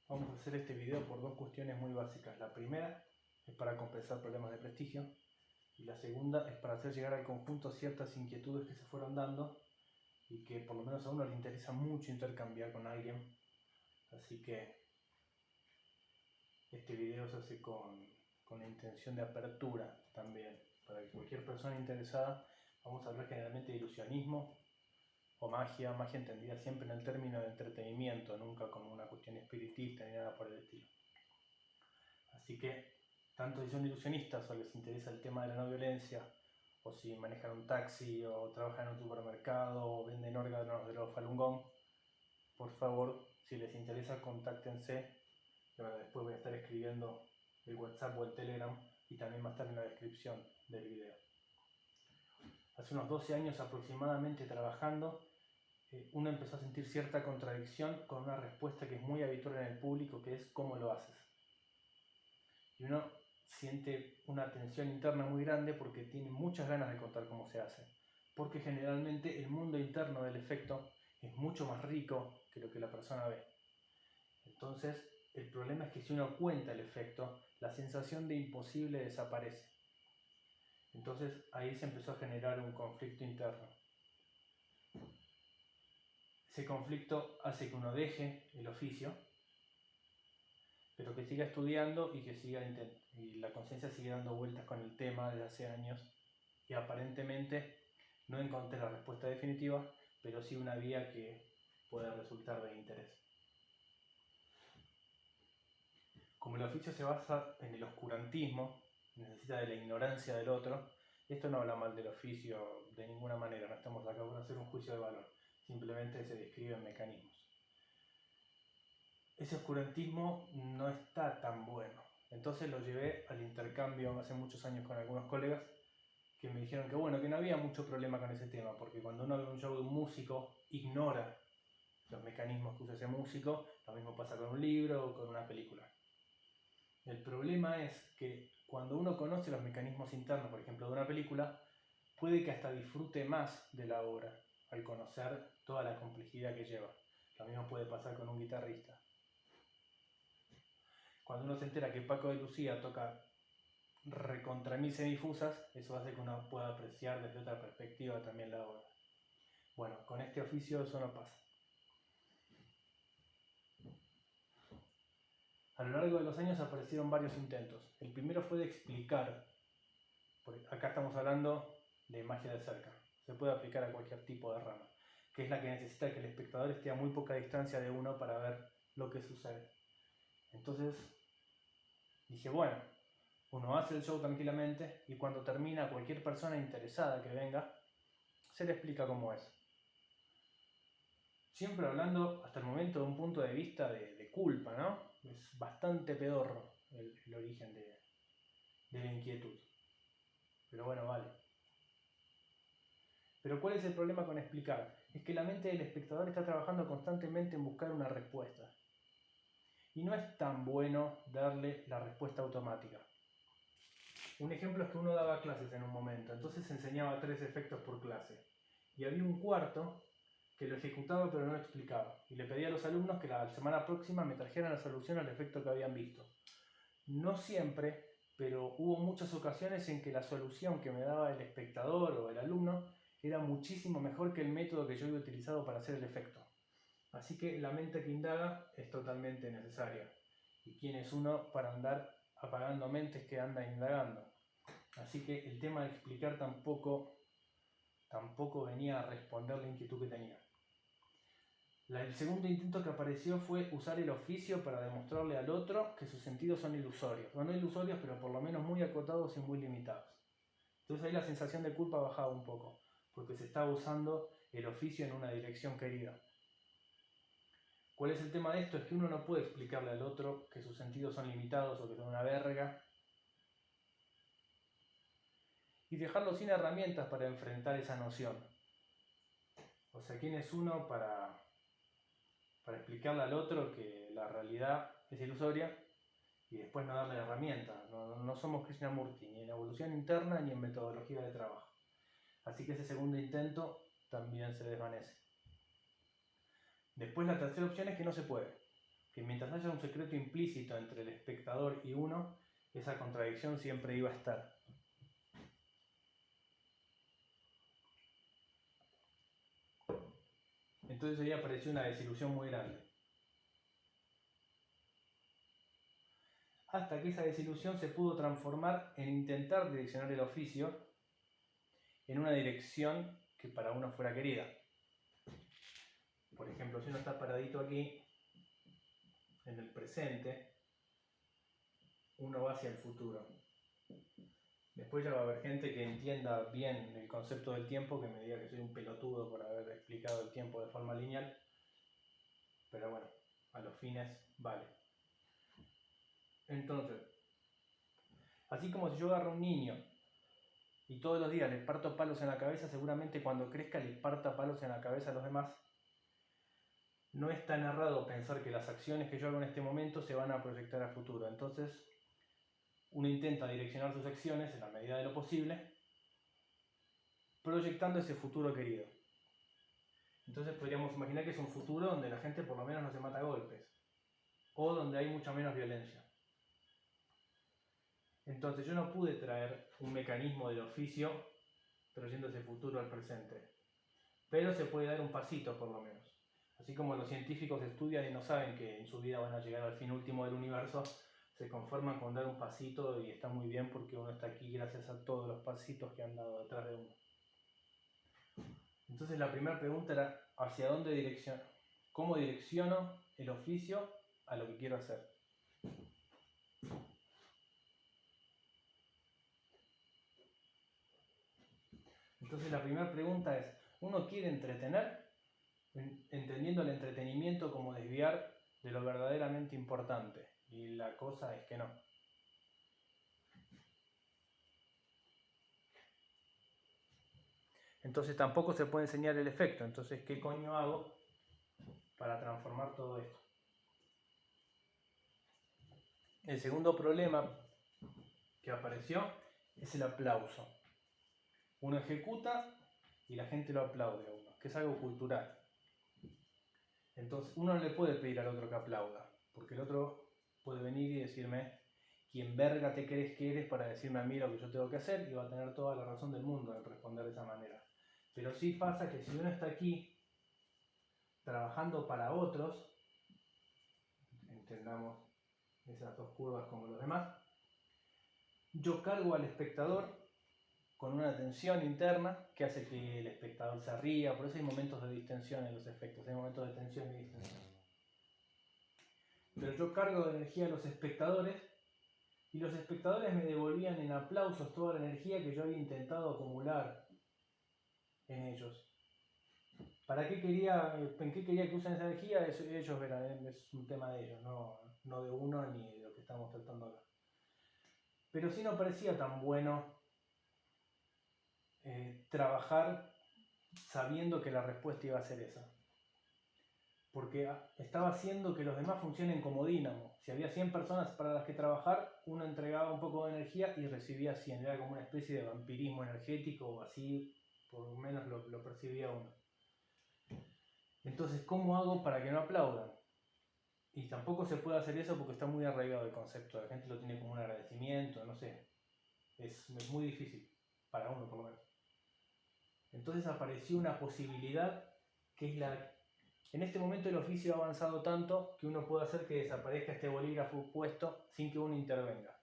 Vamos a hacer este video por dos cuestiones muy básicas. La primera es para compensar problemas de prestigio y la segunda es para hacer llegar al conjunto ciertas inquietudes que se fueron dando y que por lo menos a uno le interesa mucho intercambiar con alguien. Así que este video se hace con la intención de apertura también, para que cualquier persona interesada. Vamos a hablar generalmente de ilusionismo o magia entendida siempre en el término de entretenimiento, nunca como una cuestión espiritista ni nada por el estilo. Así que, tanto si son ilusionistas o les interesa el tema de la no violencia, o si manejan un taxi, o trabajan en un supermercado, o venden órganos de los Falun Gong, por favor, si les interesa, contáctense. Después voy a estar escribiendo el WhatsApp o el Telegram y también va a estar en la descripción del video. Hace unos 12 años aproximadamente trabajando, uno empezó a sentir cierta contradicción con una respuesta que es muy habitual en el público, que es ¿cómo lo haces? Y uno siente una tensión interna muy grande porque tiene muchas ganas de contar cómo se hace. Porque generalmente el mundo interno del efecto es mucho más rico que lo que la persona ve. Entonces, el problema es que si uno cuenta el efecto, la sensación de imposible desaparece. Entonces, ahí se empezó a generar un conflicto interno. Ese conflicto hace que uno deje el oficio, pero que siga estudiando y que y la conciencia sigue dando vueltas con el tema desde hace años, y aparentemente no encontré la respuesta definitiva, pero sí una vía que pueda resultar de interés. Como el oficio se basa en el oscurantismo, necesita de la ignorancia del otro, esto no habla mal del oficio de ninguna manera, no estamos acá para hacer un juicio de valor, simplemente se describen mecanismos. Ese oscurantismo no está tan bueno. Entonces lo llevé al intercambio hace muchos años con algunos colegas que me dijeron que bueno, que no había mucho problema con ese tema, porque cuando uno ve un show de un músico, ignora los mecanismos que usa ese músico, lo mismo pasa con un libro o con una película. El problema es que cuando uno conoce los mecanismos internos, por ejemplo, de una película, puede que hasta disfrute más de la obra al conocer toda la complejidad que lleva. Lo mismo puede pasar con un guitarrista. Cuando uno se entera que Paco de Lucía toca recontra mil semifusas, eso hace que uno pueda apreciar desde otra perspectiva también la obra. Bueno, con este oficio eso no pasa. A lo largo de los años aparecieron varios intentos. El primero fue de explicar, porque acá estamos hablando de magia de cerca, se puede aplicar a cualquier tipo de rama, que es la que necesita que el espectador esté a muy poca distancia de uno para ver lo que sucede. Entonces dije, bueno, uno hace el show tranquilamente y cuando termina, cualquier persona interesada que venga, se le explica cómo es. Siempre hablando hasta el momento de un punto de vista de culpa, ¿no? Es bastante pedorro el origen de la inquietud. Pero bueno, vale. Pero ¿cuál es el problema con explicar? Es que la mente del espectador está trabajando constantemente en buscar una respuesta. Y no es tan bueno darle la respuesta automática. Un ejemplo es que uno daba clases en un momento, entonces enseñaba 3 efectos por clase. Y había un cuarto que lo ejecutaba pero no lo explicaba. Y le pedía a los alumnos que la semana próxima me trajeran la solución al efecto que habían visto. No siempre, pero hubo muchas ocasiones en que la solución que me daba el espectador o el alumno era muchísimo mejor que el método que yo había utilizado para hacer el efecto. Así que la mente que indaga es totalmente necesaria. ¿Y quién es uno para andar apagando mentes que andan indagando? Así que el tema de explicar tampoco venía a responder la inquietud que tenía. El segundo intento que apareció fue usar el oficio para demostrarle al otro que sus sentidos son ilusorios. O no ilusorios, pero por lo menos muy acotados y muy limitados. Entonces ahí la sensación de culpa bajaba un poco, porque se estaba usando el oficio en una dirección querida. ¿Cuál es el tema de esto? Es que uno no puede explicarle al otro que sus sentidos son limitados o que son una verga y dejarlo sin herramientas para enfrentar esa noción. O sea, ¿quién es uno para explicarle al otro que la realidad es ilusoria y después no darle herramientas? No somos Krishnamurti, ni en evolución interna ni en metodología de trabajo. Así que ese segundo intento también se desvanece. Después la tercera opción es que no se puede. que mientras haya un secreto implícito entre el espectador y uno, esa contradicción siempre iba a estar. Entonces ahí apareció una desilusión muy grande. Hasta que esa desilusión se pudo transformar en intentar direccionar el oficio en una dirección que para uno fuera querida. Por ejemplo, si uno está paradito aquí, en el presente, uno va hacia el futuro. Después ya va a haber gente que entienda bien el concepto del tiempo, que me diga que soy un pelotudo por haber explicado el tiempo de forma lineal, pero bueno, a los fines vale. Entonces, así como si yo agarro a un niño y todos los días le parto palos en la cabeza, seguramente cuando crezca le parta palos en la cabeza a los demás. No es tan errado pensar que las acciones que yo hago en este momento se van a proyectar a futuro. Entonces, uno intenta direccionar sus acciones en la medida de lo posible, proyectando ese futuro querido. Entonces podríamos imaginar que es un futuro donde la gente por lo menos no se mata a golpes, o donde hay mucha menos violencia. Entonces yo no pude traer un mecanismo del oficio trayendo ese futuro al presente, pero se puede dar un pasito por lo menos. Así como los científicos estudian y no saben que en su vida van a llegar al fin último del universo, se conforman con dar un pasito y está muy bien porque uno está aquí gracias a todos los pasitos que han dado detrás de uno. Entonces la primera pregunta era ¿hacia dónde direcciono? ¿Cómo direcciono el oficio a lo que quiero hacer? Entonces la primera pregunta es, ¿uno quiere entretener? Entendiendo el entretenimiento como desviar de lo verdaderamente importante. Y la cosa es que no. Entonces tampoco se puede enseñar el efecto. Entonces, ¿qué coño hago para transformar todo esto? El segundo problema que apareció es el aplauso. Uno ejecuta y la gente lo aplaude a uno, que es algo cultural. Entonces uno no le puede pedir al otro que aplauda, porque el otro puede venir y decirme ¿quién verga te crees que eres para decirme a mí lo que yo tengo que hacer? Y va a tener toda la razón del mundo en responder de esa manera. Pero sí pasa que si uno está aquí trabajando para otros, entendamos esas dos curvas como los demás, yo cargo al espectador con una tensión interna que hace que el espectador se ría. Por eso hay momentos de distensión en los efectos, hay momentos de tensión y distensión. Pero yo cargo de energía a los espectadores y los espectadores me devolvían en aplausos toda la energía que yo había intentado acumular en ellos. ¿Para qué quería, en qué quería que usen esa energía? Ellos verán, es un tema de ellos, no de uno ni de lo que estamos tratando acá. Pero sí no parecía tan bueno trabajar sabiendo que la respuesta iba a ser esa. Porque estaba haciendo que los demás funcionen como dínamo. Si había 100 personas para las que trabajar, uno entregaba un poco de energía y recibía 100. Era como una especie de vampirismo energético, o así por lo menos lo percibía uno. Entonces, ¿cómo hago para que no aplaudan? Y tampoco se puede hacer eso porque está muy arraigado el concepto. La gente lo tiene como un agradecimiento, no sé. Es muy difícil, para uno por lo menos. Entonces apareció una posibilidad que es la... En este momento el oficio ha avanzado tanto que uno puede hacer que desaparezca este bolígrafo puesto sin que uno intervenga.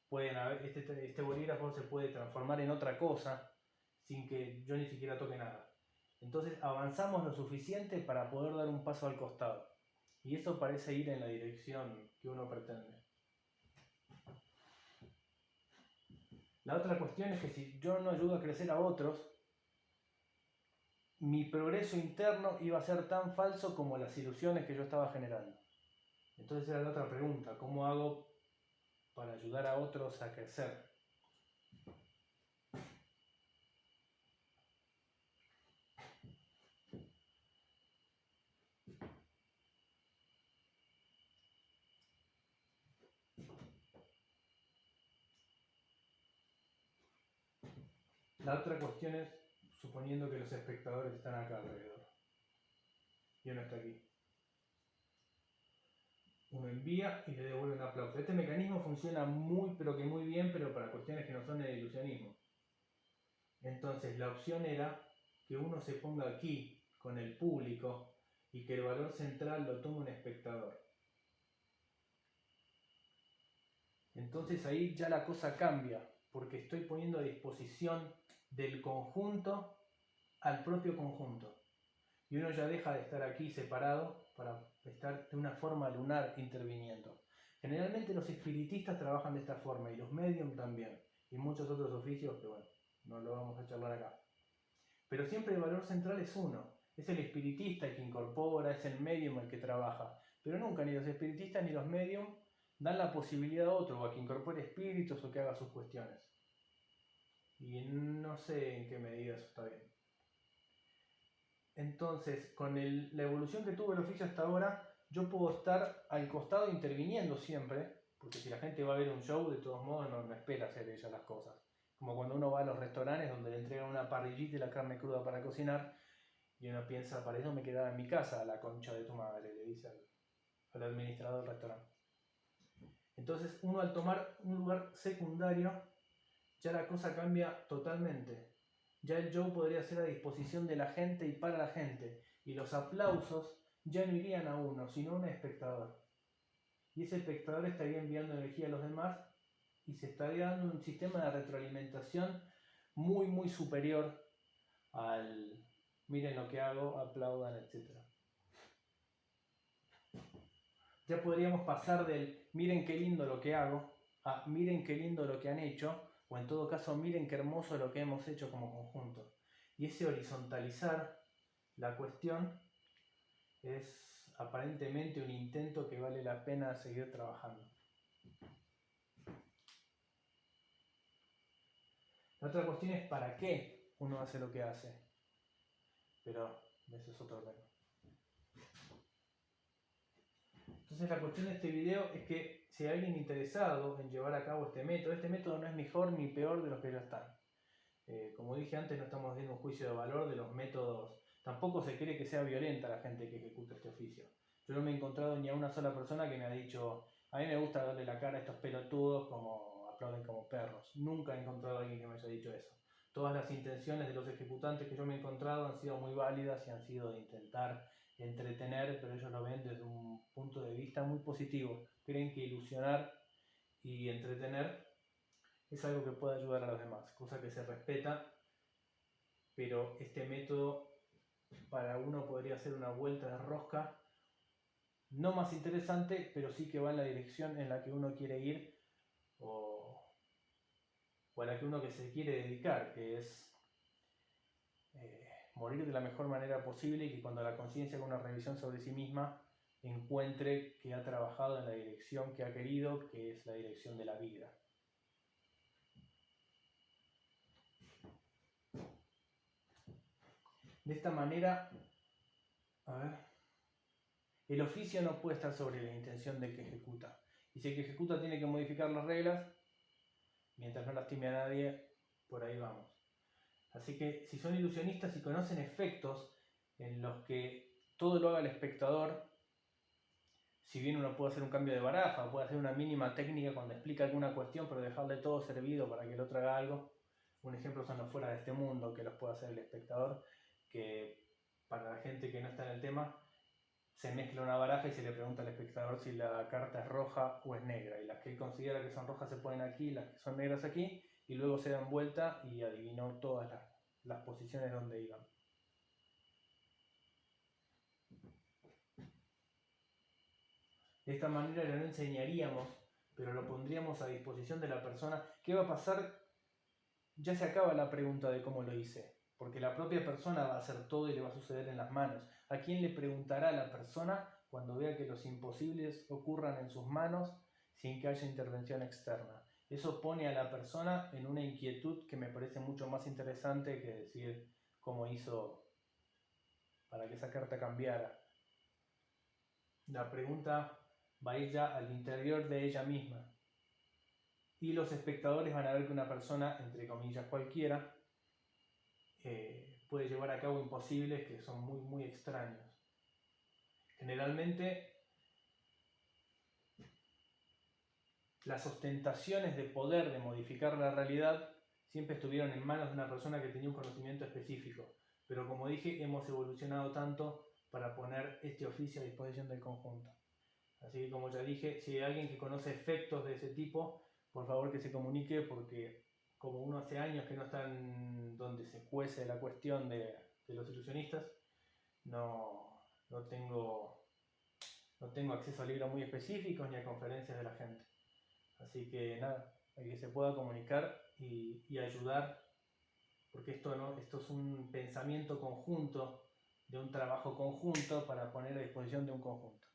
Este bolígrafo se puede transformar en otra cosa sin que yo ni siquiera toque nada. Entonces avanzamos lo suficiente para poder dar un paso al costado. Y eso parece ir en la dirección que uno pretende. La otra cuestión es que si yo no ayudo a crecer a otros, mi progreso interno iba a ser tan falso como las ilusiones que yo estaba generando. Entonces era la otra pregunta, ¿cómo hago para ayudar a otros a crecer? La otra cuestión es, suponiendo que los espectadores están acá alrededor y uno está aquí. uno envía y le devuelve un aplauso. Este mecanismo funciona muy bien, pero para cuestiones que no son de ilusionismo. Entonces la opción era que uno se ponga aquí con el público y que el valor central lo tome un espectador. Entonces ahí ya la cosa cambia, porque estoy poniendo a disposición del conjunto al propio conjunto. Y uno ya deja de estar aquí separado para estar de una forma lunar interviniendo. Generalmente los espiritistas trabajan de esta forma y los medium también, y muchos otros oficios que bueno, no lo vamos a charlar acá. Pero siempre el valor central es uno, es el espiritista el que incorpora, es el medium el que trabaja, pero nunca ni los espiritistas ni los medium dan la posibilidad a otro, o a que incorpore espíritus o que haga sus cuestiones. Y no sé en qué medida eso está bien. Entonces, con la evolución que tuvo el oficio hasta ahora, yo puedo estar al costado interviniendo siempre, porque si la gente va a ver un show, de todos modos no espera hacer ella las cosas. Como cuando uno va a los restaurantes donde le entregan una parrillita y la carne cruda para cocinar, y uno piensa, para eso me quedaba en mi casa, la concha de tu madre, le dice al administrador del restaurante. Entonces, uno al tomar un lugar secundario, ya la cosa cambia totalmente. Ya el show podría ser a disposición de la gente y para la gente, y los aplausos ya no irían a uno, sino a un espectador. Y ese espectador estaría enviando energía a los demás y se estaría dando un sistema de retroalimentación muy superior al miren lo que hago, aplaudan, etc. Ya podríamos pasar del miren qué lindo lo que hago a miren qué lindo lo que han hecho, o en todo caso miren qué hermoso lo que hemos hecho como conjunto. Y ese horizontalizar la cuestión es aparentemente un intento que vale la pena seguir trabajando. La otra cuestión es para qué uno hace lo que hace, pero eso es otro tema. Entonces la cuestión de este video es que si hay alguien interesado en llevar a cabo este método no es mejor ni peor de los que ya están. Como dije antes, no estamos haciendo un juicio de valor de los métodos. Tampoco se cree que sea violenta la gente que ejecuta este oficio. Yo no me he encontrado ni a una sola persona que me ha dicho, a mí me gusta darle la cara a estos pelotudos como aplauden como perros. Nunca he encontrado a alguien que me haya dicho eso. Todas las intenciones de los ejecutantes que yo me he encontrado han sido muy válidas y han sido de intentar entretener, pero ellos lo ven desde un punto de vista muy positivo. Creen que ilusionar y entretener es algo que puede ayudar a los demás, cosa que se respeta, pero este método para uno podría ser una vuelta de rosca, no más interesante, pero sí que va en la dirección en la que uno quiere ir o a la que uno que se quiere dedicar, que es morir de la mejor manera posible y que cuando la conciencia haga una revisión sobre sí misma encuentre que ha trabajado en la dirección que ha querido, que es la dirección de la vida. De esta manera, el oficio no puede estar sobre la intención del que ejecuta. Y si el que ejecuta tiene que modificar las reglas, mientras no lastime a nadie, por ahí vamos. Así que si son ilusionistas y conocen efectos en los que todo lo haga el espectador, si bien uno puede hacer un cambio de baraja o puede hacer una mínima técnica cuando explica alguna cuestión, pero dejarle todo servido para que el otro haga algo. Un ejemplo son los fuera de este mundo, que los puede hacer el espectador, que para la gente que no está en el tema, se mezcla una baraja y se le pregunta al espectador si la carta es roja o es negra. Y las que él considera que son rojas se ponen aquí, las que son negras aquí, y luego se dan vuelta y adivinó todas las posiciones donde iban. De esta manera ya no enseñaríamos, pero lo pondríamos a disposición de la persona. ¿Qué va a pasar? Ya se acaba la pregunta de cómo lo hice, porque la propia persona va a hacer todo y le va a suceder en las manos. ¿A quién le preguntará a la persona cuando vea que los imposibles ocurran en sus manos sin que haya intervención externa? Eso pone a la persona en una inquietud que me parece mucho más interesante que decir cómo hizo para que esa carta cambiara. La pregunta va a ir ya al interior de ella misma. Y los espectadores van a ver que una persona, entre comillas cualquiera, puede llevar a cabo imposibles que son muy extraños. Generalmente las ostentaciones de poder de modificar la realidad siempre estuvieron en manos de una persona que tenía un conocimiento específico. Pero como dije, hemos evolucionado tanto para poner este oficio a disposición del conjunto. Así que como ya dije, si hay alguien que conoce efectos de ese tipo, por favor que se comunique, porque como uno hace años que no está en donde se cuece la cuestión de los ilusionistas, no tengo acceso a libros muy específicos ni a conferencias de la gente. Así que nada, el que se pueda comunicar y ayudar, porque esto es un pensamiento conjunto, de un trabajo conjunto para poner a disposición de un conjunto.